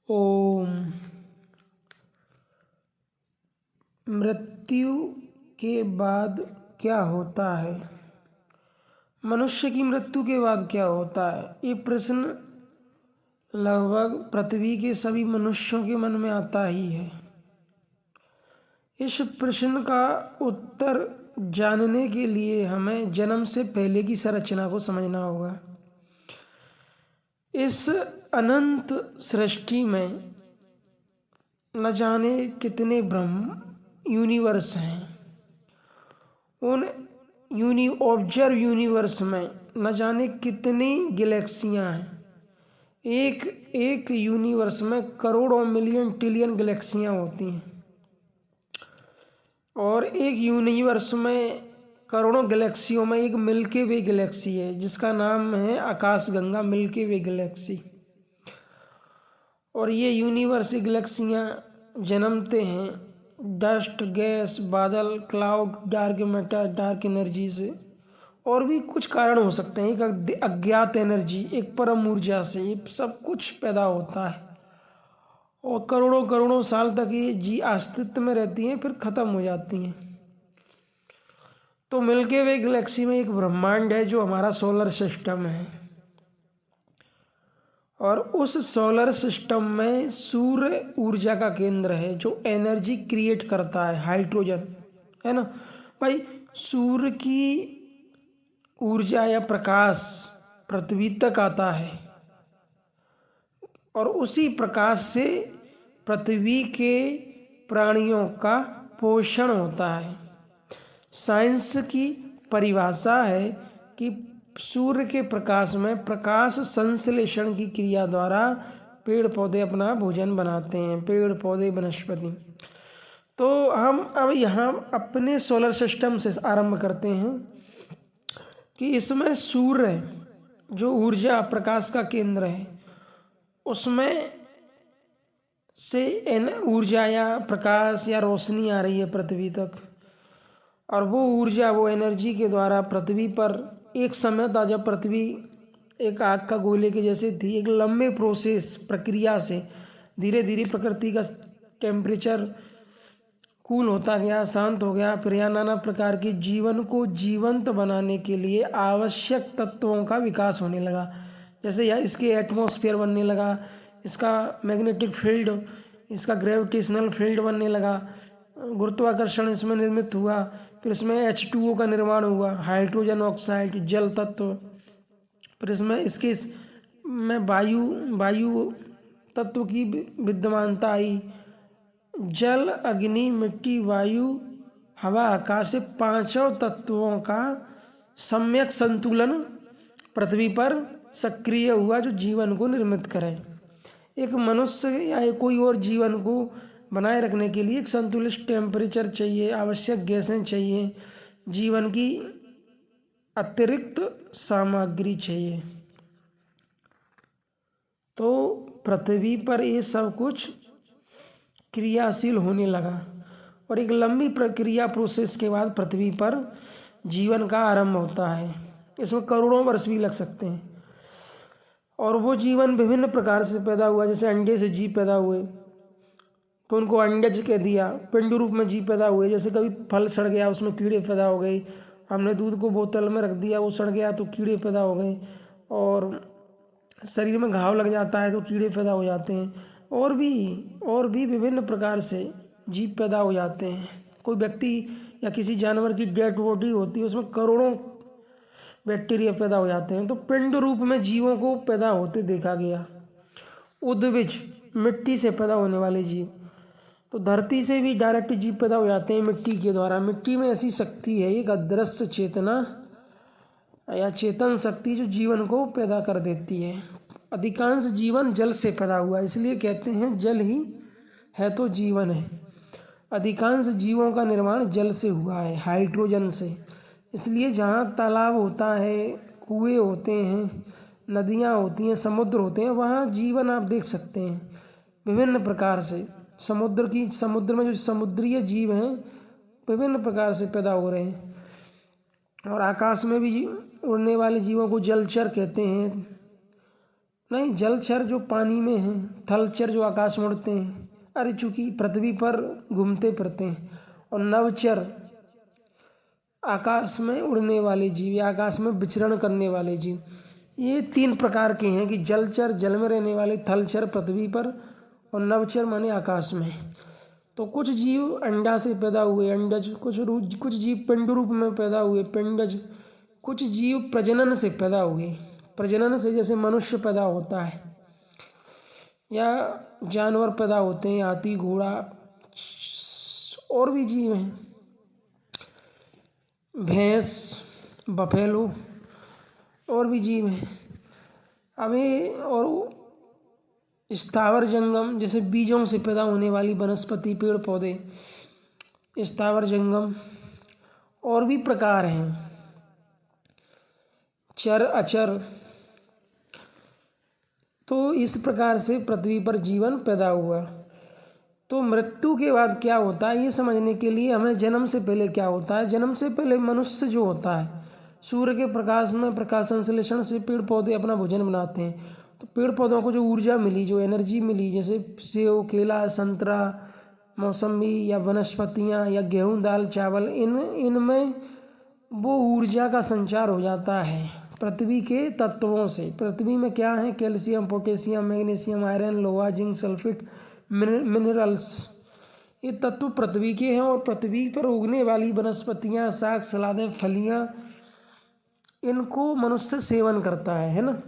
ओम। मृत्यु के बाद क्या होता है? मनुष्य की मृत्यु के बाद क्या होता है? ये प्रश्न लगभग पृथ्वी के सभी मनुष्यों के मन में आता ही है। इस प्रश्न का उत्तर जानने के लिए हमें जन्म से पहले की संरचना को समझना होगा। इस अनंत सृष्टि में न जाने कितने ब्रह्म यूनिवर्स हैं। उन ऑब्जर्व यूनिवर्स में न जाने कितनी गैलेक्सियां हैं। एक एक यूनिवर्स में करोड़ों मिलियन ट्रिलियन गैलेक्सियां होती हैं और एक यूनिवर्स में करोड़ों गैलेक्सियों में एक मिल्की वे गैलेक्सी है जिसका नाम है आकाशगंगा, मिल्की वे गैलेक्सी। और ये यूनिवर्स गैलेक्सियां जन्मते हैं डस्ट, गैस, बादल, cloud, dark matter, dark energy से। और भी कुछ कारण हो सकते हैं, एक अज्ञात एनर्जी, एक परम ऊर्जा से ये सब कुछ पैदा होता है और करोड़ों करोड़ों साल तक ये अस्तित्व में रहती हैं, फिर ख़त्म हो जाती हैं। तो मिल्की वे गैलेक्सी में एक ब्रह्मांड है जो हमारा सोलर सिस्टम है और उस सोलर सिस्टम में सूर्य ऊर्जा का केंद्र है जो एनर्जी क्रिएट करता है, हाइड्रोजन, है ना भाई। सूर्य की ऊर्जा या प्रकाश पृथ्वी तक आता है और उसी प्रकाश से पृथ्वी के प्राणियों का पोषण होता है। साइंस की परिभाषा है कि सूर्य के प्रकाश में प्रकाश संश्लेषण की क्रिया द्वारा पेड़ पौधे अपना भोजन बनाते हैं, पेड़ पौधे वनस्पति। तो हम अब यहाँ अपने सोलर सिस्टम से आरंभ करते हैं कि इसमें सूर्य जो ऊर्जा प्रकाश का केंद्र है उसमें से ऊर्जा या प्रकाश या रोशनी आ रही है पृथ्वी तक और वो ऊर्जा, वो एनर्जी के द्वारा पृथ्वी पर एक समय था जब पृथ्वी एक आग का गोले के जैसे थी। एक लंबे प्रोसेस प्रक्रिया से धीरे धीरे प्रकृति का टेम्परेचर कूल होता गया, शांत हो गया। फिर यहाँ नाना प्रकार के जीवन को जीवंत बनाने के लिए आवश्यक तत्वों का विकास होने लगा। जैसे यहाँ इसके एटमॉस्फेयर बनने लगा, इसका मैग्नेटिक फील्ड, इसका ग्रेविटेशनल फील्ड बनने लगा, गुरुत्वाकर्षण इसमें निर्मित हुआ। फिर इसमें H2O का निर्माण हुआ, हाइड्रोजन ऑक्साइड, जल तत्व। फिर इसमें में वायु तत्व की विद्यमानता आई। जल, अग्नि, मिट्टी, वायु, हवा, आकाश से पांचों तत्वों का सम्यक संतुलन पृथ्वी पर सक्रिय हुआ जो जीवन को निर्मित करे। एक मनुष्य या कोई और जीवन को बनाए रखने के लिए एक संतुलित टेम्परेचर चाहिए, आवश्यक गैसें चाहिए, जीवन की अतिरिक्त सामग्री चाहिए। तो पृथ्वी पर ये सब कुछ क्रियाशील होने लगा और एक लंबी प्रक्रिया प्रोसेस के बाद पृथ्वी पर जीवन का आरंभ होता है। इसमें करोड़ों वर्ष भी लग सकते हैं और वो जीवन विभिन्न प्रकार से पैदा हुआ। जैसे अंडे से जीव पैदा हुए तो उनको अंडज कह दिया, पिंड रूप में जीव पैदा हुए। जैसे कभी फल सड़ गया उसमें कीड़े पैदा हो गए, हमने दूध को बोतल में रख दिया वो सड़ गया तो कीड़े पैदा हो गए, और शरीर में घाव लग जाता है तो कीड़े पैदा हो जाते हैं। और भी विभिन्न प्रकार से जीव पैदा हो जाते हैं। कोई व्यक्ति या किसी जानवर की डेड बॉडी होती है उसमें करोड़ों बैक्टीरिया पैदा हो जाते हैं। तो पिंड रूप में जीवों को पैदा होते देखा गया। उद्भिज, मिट्टी से पैदा होने वाले जीव। तो धरती से भी डायरेक्ट जीव पैदा हो जाते हैं मिट्टी के द्वारा। मिट्टी में ऐसी शक्ति है, एक अदृश्य चेतना या चेतन शक्ति जो जीवन को पैदा कर देती है। अधिकांश जीवन जल से पैदा हुआ, इसलिए कहते हैं जल ही है तो जीवन है। अधिकांश जीवों का निर्माण जल से हुआ है, हाइड्रोजन से। इसलिए जहाँ तालाब होता है, कुएं होते हैं, नदियाँ होती हैं, समुद्र होते हैं, वहाँ जीवन आप देख सकते हैं विभिन्न प्रकार से। समुद्र में जो समुद्रीय जीव हैं विभिन्न प्रकार से पैदा हो रहे हैं। और आकाश में भी उड़ने वाले जीवों को जलचर कहते हैं। नहीं, जलचर जो पानी में हैं, थलचर जो आकाश में उड़ते हैं, अरे चूंकि पृथ्वी पर घूमते फिरते हैं, और नवचर आकाश में उड़ने वाले जीव या आकाश में विचरण करने वाले जीव। ये 3 प्रकार के हैं कि जलचर जल में रहने वाले, थलचर पृथ्वी पर, और नवचर माने आकाश में। तो कुछ जीव अंडा से पैदा हुए, अंडज, कुछ जीव पिंड रूप में पैदा हुए, पिंडज, कुछ जीव प्रजनन से पैदा हुए, प्रजनन से जैसे मनुष्य पैदा होता है या जानवर पैदा होते हैं, हाथी, घोड़ा, और भी जीव हैं, भैंस, बफेलो, और भी जीव हैं। अभी और स्थावर जंगम, जैसे बीजों से पैदा होने वाली वनस्पति, पेड़ पौधे, स्थावर जंगम, और भी प्रकार हैं, चर अचर। तो इस प्रकार से पृथ्वी पर जीवन पैदा हुआ। तो मृत्यु के बाद क्या होता है ये समझने के लिए हमें जन्म से पहले क्या होता है। जन्म से पहले मनुष्य जो होता है, सूर्य के प्रकाश में प्रकाश संश्लेषण से पेड़ पौधे अपना भोजन बनाते हैं। तो पेड़ पौधों को जो ऊर्जा मिली, जो एनर्जी मिली, जैसे सेब, केला, संतरा, मौसमी या वनस्पतियाँ या गेहूँ, दाल, चावल, इनमें वो ऊर्जा का संचार हो जाता है पृथ्वी के तत्वों से। पृथ्वी में क्या है? कैल्शियम, पोटेशियम, मैग्नीशियम, आयरन, लोहा, जिंक, सल्फेट, मिनरल्स, ये तत्व पृथ्वी के हैं। और पृथ्वी पर उगने वाली वनस्पतियाँ, साग, सलादें, फलियाँ, इनको मनुष्य सेवन करता है ना।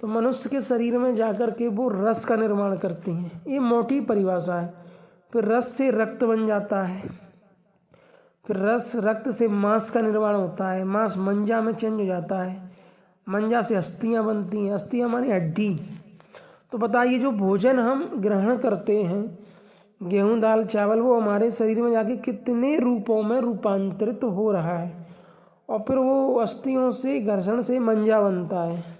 तो मनुष्य के शरीर में जाकर के वो रस का निर्माण करती हैं। ये मोटी परिभाषा है। फिर रस से रक्त बन जाता है, फिर रक्त से मांस का निर्माण होता है, मांस मंजा में चेंज हो जाता है, मंजा से अस्थियाँ बनती हैं, अस्थियाँ मानी हड्डी। तो बताइए, जो भोजन हम ग्रहण करते हैं, गेहूँ, दाल, चावल, वो हमारे शरीर में जाके कितने रूपों में रूपांतरित हो रहा है, और फिर वो अस्थियों से घर्षण से मंजा बनता है।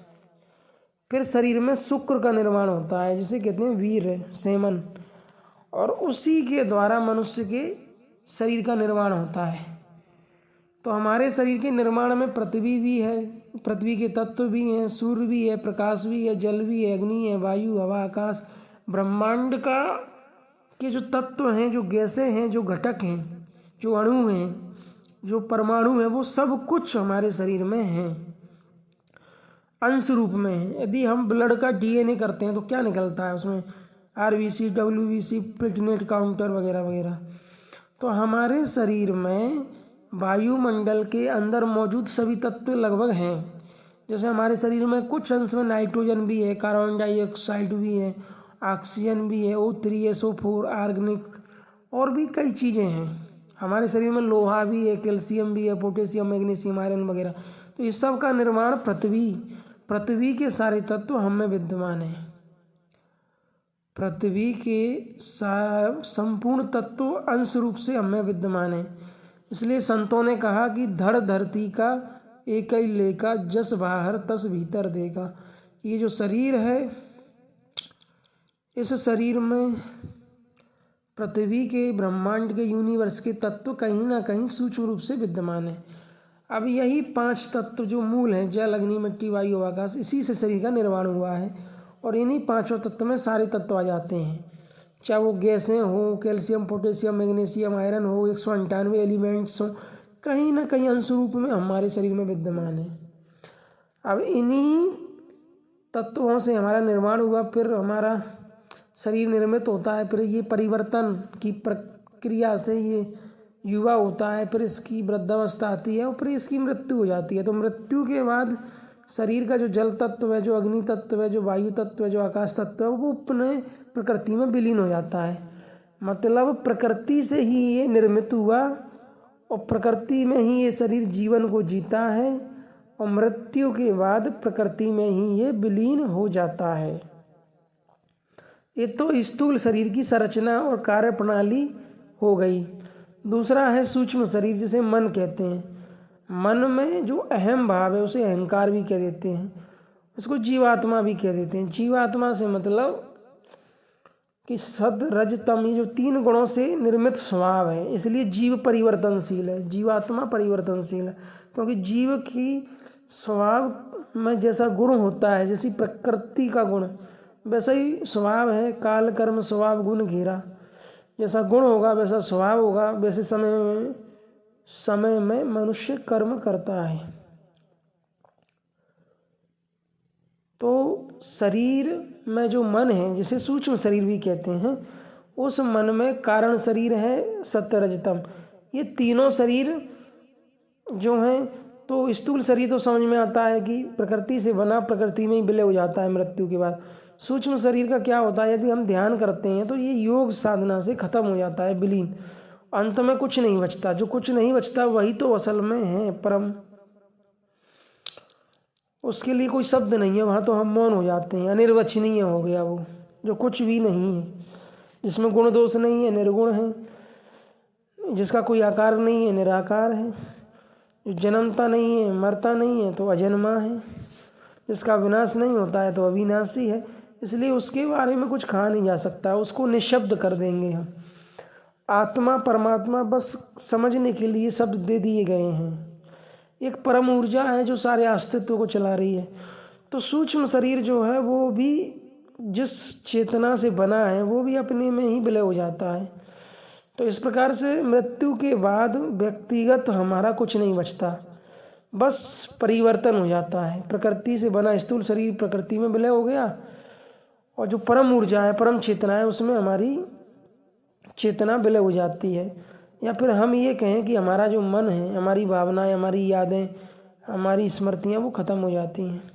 फिर शरीर में शुक्र का निर्माण होता है, जिसे कहते हैं वीर, सेमन, और उसी के द्वारा मनुष्य के शरीर का निर्माण होता है। तो हमारे शरीर के निर्माण में पृथ्वी भी है, पृथ्वी के तत्व भी हैं, सूर्य भी है, प्रकाश भी है, जल भी है, अग्नि है, वायु, हवा, आकाश, ब्रह्मांड का के जो तत्व हैं, जो गैसें हैं, जो घटक हैं, जो अणु हैं, जो परमाणु हैं, वो सब कुछ हमारे शरीर में हैं, अंश रूप में है। यदि हम ब्लड का डीएनए करते हैं तो क्या निकलता है उसमें? आरबीसी, डब्ल्यूबीसी, प्लेटलेट काउंटर वगैरह वगैरह। तो हमारे शरीर में वायुमंडल के अंदर मौजूद सभी तत्व लगभग हैं। जैसे हमारे शरीर में कुछ अंश में नाइट्रोजन भी है, कार्बन डाइऑक्साइड भी है, ऑक्सीजन भी है, O3, SO4, आर्गेनिक, और भी कई चीज़ें हैं। हमारे शरीर में लोहा भी है, कैल्शियम भी है, पोटेशियम, मैग्नीशियम, आयरन वगैरह। तो इस सब का निर्माण पृथ्वी के सारे तत्व हम में विद्यमान हैं। पृथ्वी के संपूर्ण तत्व अंश रूप से हम में विद्यमान हैं। इसलिए संतों ने कहा कि धड़ धरती का एक ही लेका, जस बाहर तस भीतर देगा। ये जो शरीर है, इस शरीर में पृथ्वी के, ब्रह्मांड के, यूनिवर्स के तत्व कहीं ना कहीं सूक्ष्म रूप से विद्यमान है। अब यही 5 तत्व जो मूल हैं, जल, अग्नि, मिट्टी, वायु, आकाश, इसी से शरीर का निर्माण हुआ है। और इन्हीं 5 तत्व में सारे तत्व आ जाते हैं, चाहे वो गैसें हो, कैल्शियम, पोटेशियम, मैग्नीशियम, आयरन हो, 198 एलिमेंट्स हो, कहीं ना कहीं अंश रूप में हमारे शरीर में विद्यमान है। अब इन्हीं तत्वों से हमारा निर्माण हुआ, फिर हमारा शरीर निर्मित होता है, फिर ये परिवर्तन की प्रक्रिया से ये युवा होता है, फिर इसकी वृद्धावस्था आती है, और फिर इसकी मृत्यु हो जाती है। तो मृत्यु के बाद शरीर का जो जल तत्व है, जो अग्नि तत्व है, जो वायु तत्व है, जो आकाश तत्व है, वो अपने प्रकृति में विलीन हो जाता है। मतलब प्रकृति से ही ये निर्मित हुआ, और प्रकृति में ही ये शरीर जीवन को जीता है, और मृत्यु के बाद प्रकृति में ही ये विलीन हो जाता है। ये तो स्थूल शरीर की संरचना और कार्य प्रणाली हो गई। दूसरा है सूक्ष्म शरीर, जिसे मन कहते हैं। मन में जो अहम भाव है उसे अहंकार भी कह देते हैं, उसको जीवात्मा भी कह देते हैं। जीवात्मा से मतलब कि सद, रज, तम, ये जो 3 गुणों से निर्मित स्वभाव है, इसलिए जीव परिवर्तनशील है, जीवात्मा परिवर्तनशील है। क्योंकि जीव की स्वभाव में जैसा गुण होता है, जैसी प्रकृति का गुण, वैसा ही स्वभाव है। काल कर्म स्वभाव गुण घेरा, जैसा गुण होगा वैसा स्वभाव होगा, वैसे समय में मनुष्य कर्म करता है। तो शरीर में जो मन है, जिसे सूक्ष्म शरीर भी कहते हैं, उस मन में कारण शरीर है सत्य रजतम। ये तीनों शरीर जो हैं, तो स्थूल शरीर तो समझ में आता है कि प्रकृति से बना, प्रकृति में ही विलय हो जाता है मृत्यु के बाद। सूक्ष्म शरीर का क्या होता है, यदि हम ध्यान करते हैं तो ये योग साधना से खत्म हो जाता है, विलीन। अंत में कुछ नहीं बचता। जो कुछ नहीं बचता वही तो असल में है परम। उसके लिए कोई शब्द नहीं है, वहाँ तो हम मौन हो जाते हैं, अनिर्वचनीय हो गया वो, जो कुछ भी नहीं है, जिसमें गुण दोष नहीं है, निर्गुण है, जिसका कोई आकार नहीं है, निराकार है, जो जन्मता नहीं है, मरता नहीं है, तो अजन्मा है, जिसका विनाश नहीं होता है तो अविनाशी है। इसलिए उसके बारे में कुछ कहा नहीं जा सकता, उसको निशब्द कर देंगे हम। आत्मा परमात्मा बस समझने के लिए शब्द दे दिए गए हैं। एक परम ऊर्जा है जो सारे अस्तित्व को चला रही है। तो सूक्ष्म शरीर जो है वो भी जिस चेतना से बना है वो भी अपने में ही विलय हो जाता है। तो इस प्रकार से मृत्यु के बाद व्यक्तिगत हमारा कुछ नहीं बचता, बस परिवर्तन हो जाता है। प्रकृति से बना स्थूल शरीर प्रकृति में विलय हो गया, और जो परम ऊर्जा है, परम चेतना है, उसमें हमारी चेतना विलय हो जाती है। या फिर हम ये कहें कि हमारा जो मन है, हमारी भावनाएं, हमारी यादें, हमारी स्मृतियाँ वो खत्म हो जाती हैं।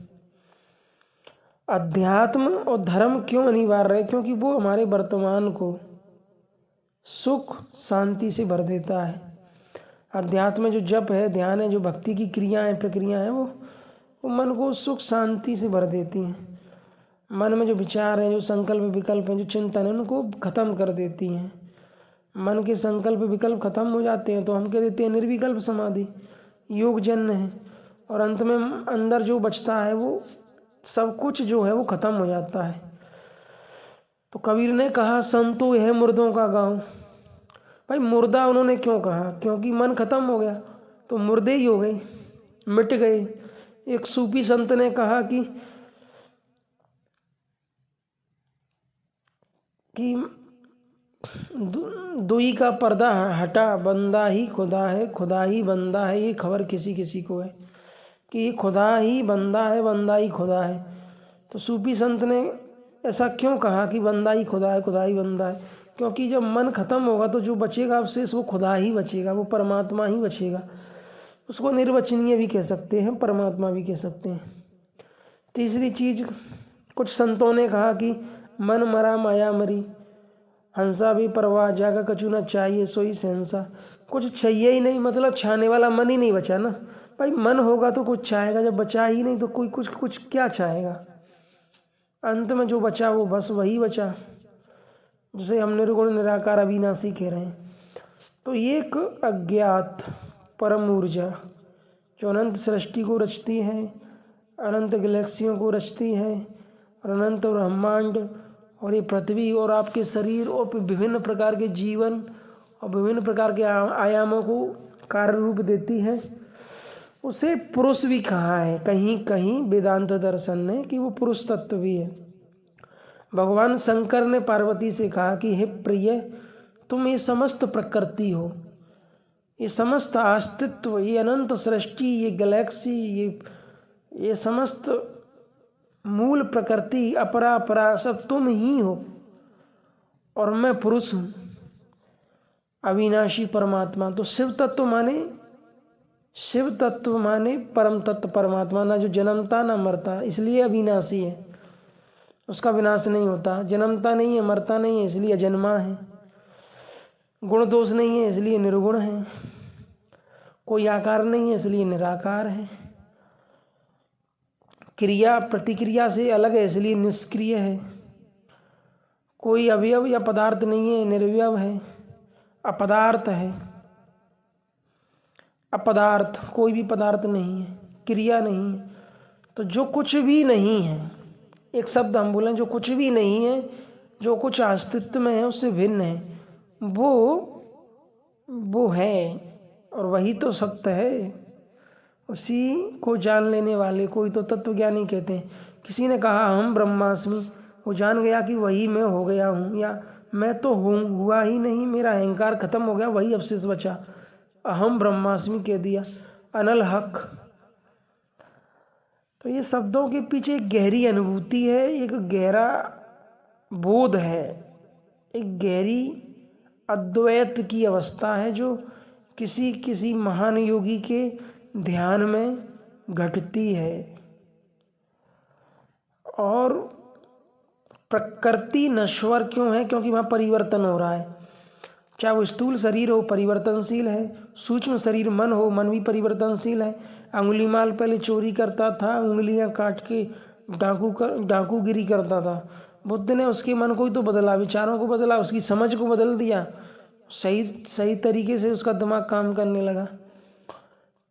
अध्यात्म और धर्म क्यों अनिवार्य है? क्योंकि वो हमारे वर्तमान को सुख शांति से भर देता है। अध्यात्म जो जप है, ध्यान है, जो भक्ति की क्रियाएं प्रक्रिया हैं, वो मन को सुख शांति से भर देती हैं। मन में जो विचार हैं, जो संकल्प विकल्प हैं, जो चिंतन है, उनको खत्म कर देती हैं। मन के संकल्प विकल्प खत्म हो जाते हैं तो हम कह देते हैं निर्विकल्प समाधि, योग जन्य है। और अंत में अंदर जो बचता है वो सब कुछ जो है वो खत्म हो जाता है। तो कबीर ने कहा संतो यह मुर्दों का गाँव। भाई मुर्दा उन्होंने क्यों कहा? क्योंकि मन खत्म हो गया तो मुर्दे ही हो गए, मिट गए। एक सूफी संत ने कहा कि दुई का पर्दा हटा, बंदा ही खुदा है, खुदा ही बंदा है। ये खबर किसी किसी को है कि खुदा ही बंदा है, बंदा ही खुदा है। तो सूफी संत ने ऐसा क्यों कहा कि बंदा ही खुदा है, खुदा ही बंदा है? क्योंकि जब मन खत्म होगा तो जो बचेगा अवशेष वो खुदा ही बचेगा, वो परमात्मा ही बचेगा। उसको निर्वचनीय भी कह सकते हैं, परमात्मा भी कह सकते हैं। तीसरी चीज, कुछ संतों ने कहा कि मन मरा माया मरी, हंसा भी परवाह जागा कछु न चाहिए सोई सहंसा। कुछ चाहिए ही नहीं, मतलब छाने वाला मन ही नहीं बचा ना। भाई मन होगा तो कुछ चाहेगा, जब बचा ही नहीं तो कोई कुछ क्या चाहेगा? अंत में जो बचा वो बस वही बचा, जिसे हम निर्गुण निराकार अविनाशी कह रहे हैं। तो एक अज्ञात परम ऊर्जा जो अनंत सृष्टि को रचती है, अनंत गैलेक्सियों को रचती है, और अनंत ब्रह्मांड और ये पृथ्वी और आपके शरीर और विभिन्न प्रकार के जीवन और विभिन्न प्रकार के आयामों को कार्य रूप देती है, उसे पुरुष भी कहा है कहीं कहीं वेदांत दर्शन ने कि वो पुरुष तत्व भी है। भगवान शंकर ने पार्वती से कहा कि हे प्रिय, तुम ये समस्त प्रकृति हो, ये समस्त अस्तित्व, ये अनंत सृष्टि, ये गैलेक्सी, ये समस्त मूल प्रकृति, अपरा अपरा सब तुम ही हो, और मैं पुरुष हूँ, अविनाशी परमात्मा। तो शिव तत्व माने परम तत्व परमात्मा, ना जो जन्मता ना मरता, इसलिए अविनाशी है, उसका विनाश नहीं होता। जन्मता नहीं है, मरता नहीं है, इसलिए अजन्मा है। गुण दोष नहीं है, इसलिए निर्गुण है। कोई आकार नहीं है, इसलिए निराकार है। क्रिया प्रतिक्रिया से अलग है, इसलिए निष्क्रिय है। कोई अवयव या पदार्थ नहीं है, निर्वयव है, अपदार्थ है। अपदार्थ कोई भी पदार्थ नहीं है, क्रिया नहीं है। तो जो कुछ भी नहीं है, एक शब्द हम बोलें, जो कुछ भी नहीं है, जो कुछ अस्तित्व में है उससे भिन्न है, वो है, और वही तो सत्य है। उसी को जान लेने वाले कोई तो तत्वज्ञानी कहते हैं। किसी ने कहा अहम ब्रह्मास्मि, वो जान गया कि वही मैं हो गया हूँ, या मैं तो हुआ ही नहीं, मेरा अहंकार खत्म हो गया, वही अवशेष बचा, अहम ब्रह्मास्मि कह दिया। अनल हक। तो ये शब्दों के पीछे एक गहरी अनुभूति है, एक गहरा बोध है, एक गहरी अद्वैत की अवस्था है जो किसी किसी महान योगी के ध्यान में घटती है। और प्रकृति नश्वर क्यों है? क्योंकि वहाँ परिवर्तन हो रहा है। चाहे वो स्थूल शरीर हो, परिवर्तनशील है। सूक्ष्म शरीर मन हो, मन भी परिवर्तनशील है। अंगुलीमाल पहले चोरी करता था, उंगलियां काट के डाकूगिरी करता था। बुद्ध ने उसके मन को ही तो बदला, विचारों को बदला, उसकी समझ को बदल दिया, सही तरीके से उसका दिमाग काम करने लगा।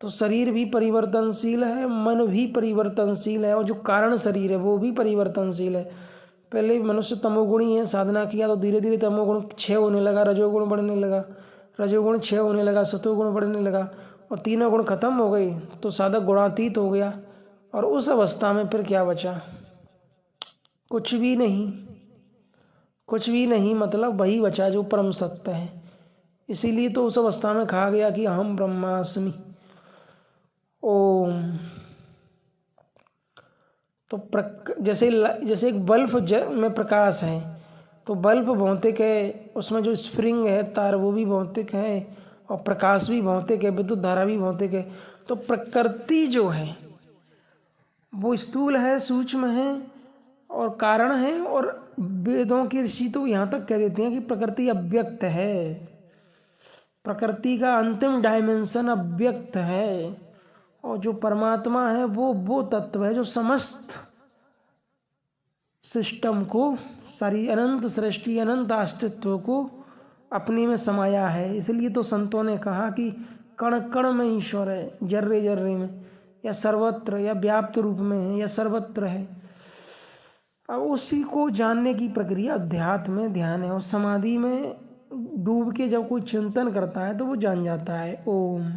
तो शरीर भी परिवर्तनशील है, मन भी परिवर्तनशील है, और जो कारण शरीर है वो भी परिवर्तनशील है। पहले मनुष्य तमोगुणी है, साधना किया तो धीरे धीरे तमोगुण क्षय होने लगा, रजोगुण बढ़ने लगा, रजोगुण क्षय होने लगा, सतोगुण बढ़ने लगा, और तीनों गुण खत्म हो गए तो साधक गुणातीत हो गया। और उस अवस्था में फिर क्या बचा? कुछ भी नहीं। कुछ भी नहीं मतलब वही बचा जो परम सत्य है। इसीलिए तो उस अवस्था में कहा गया कि अहम ब्रह्मास्मि। ओम। तो जैसे एक बल्ब में प्रकाश है, तो बल्ब भौतिक है, उसमें जो स्प्रिंग है तार वो भी भौतिक है, और प्रकाश भी भौतिक है, विद्युत धारा भी भौतिक है। तो प्रकृति जो है वो स्थूल है, सूक्ष्म है और कारण है। और वेदों के ऋषि तो यहाँ तक कह देते हैं कि प्रकृति अव्यक्त है, प्रकृति का अंतिम डायमेंशन अव्यक्त है। और जो परमात्मा है वो तत्व है जो समस्त सिस्टम को, सारी अनंत सृष्टि, अनंत अस्तित्व को अपने में समाया है। इसलिए तो संतों ने कहा कि कण कण में ईश्वर है, जर्रे जर्रे में, या सर्वत्र, या व्याप्त रूप में है, या सर्वत्र है। अब उसी को जानने की प्रक्रिया अध्यात्म में ध्यान है, और समाधि में डूब के जब कोई चिंतन करता है तो वो जान जाता है। ओम।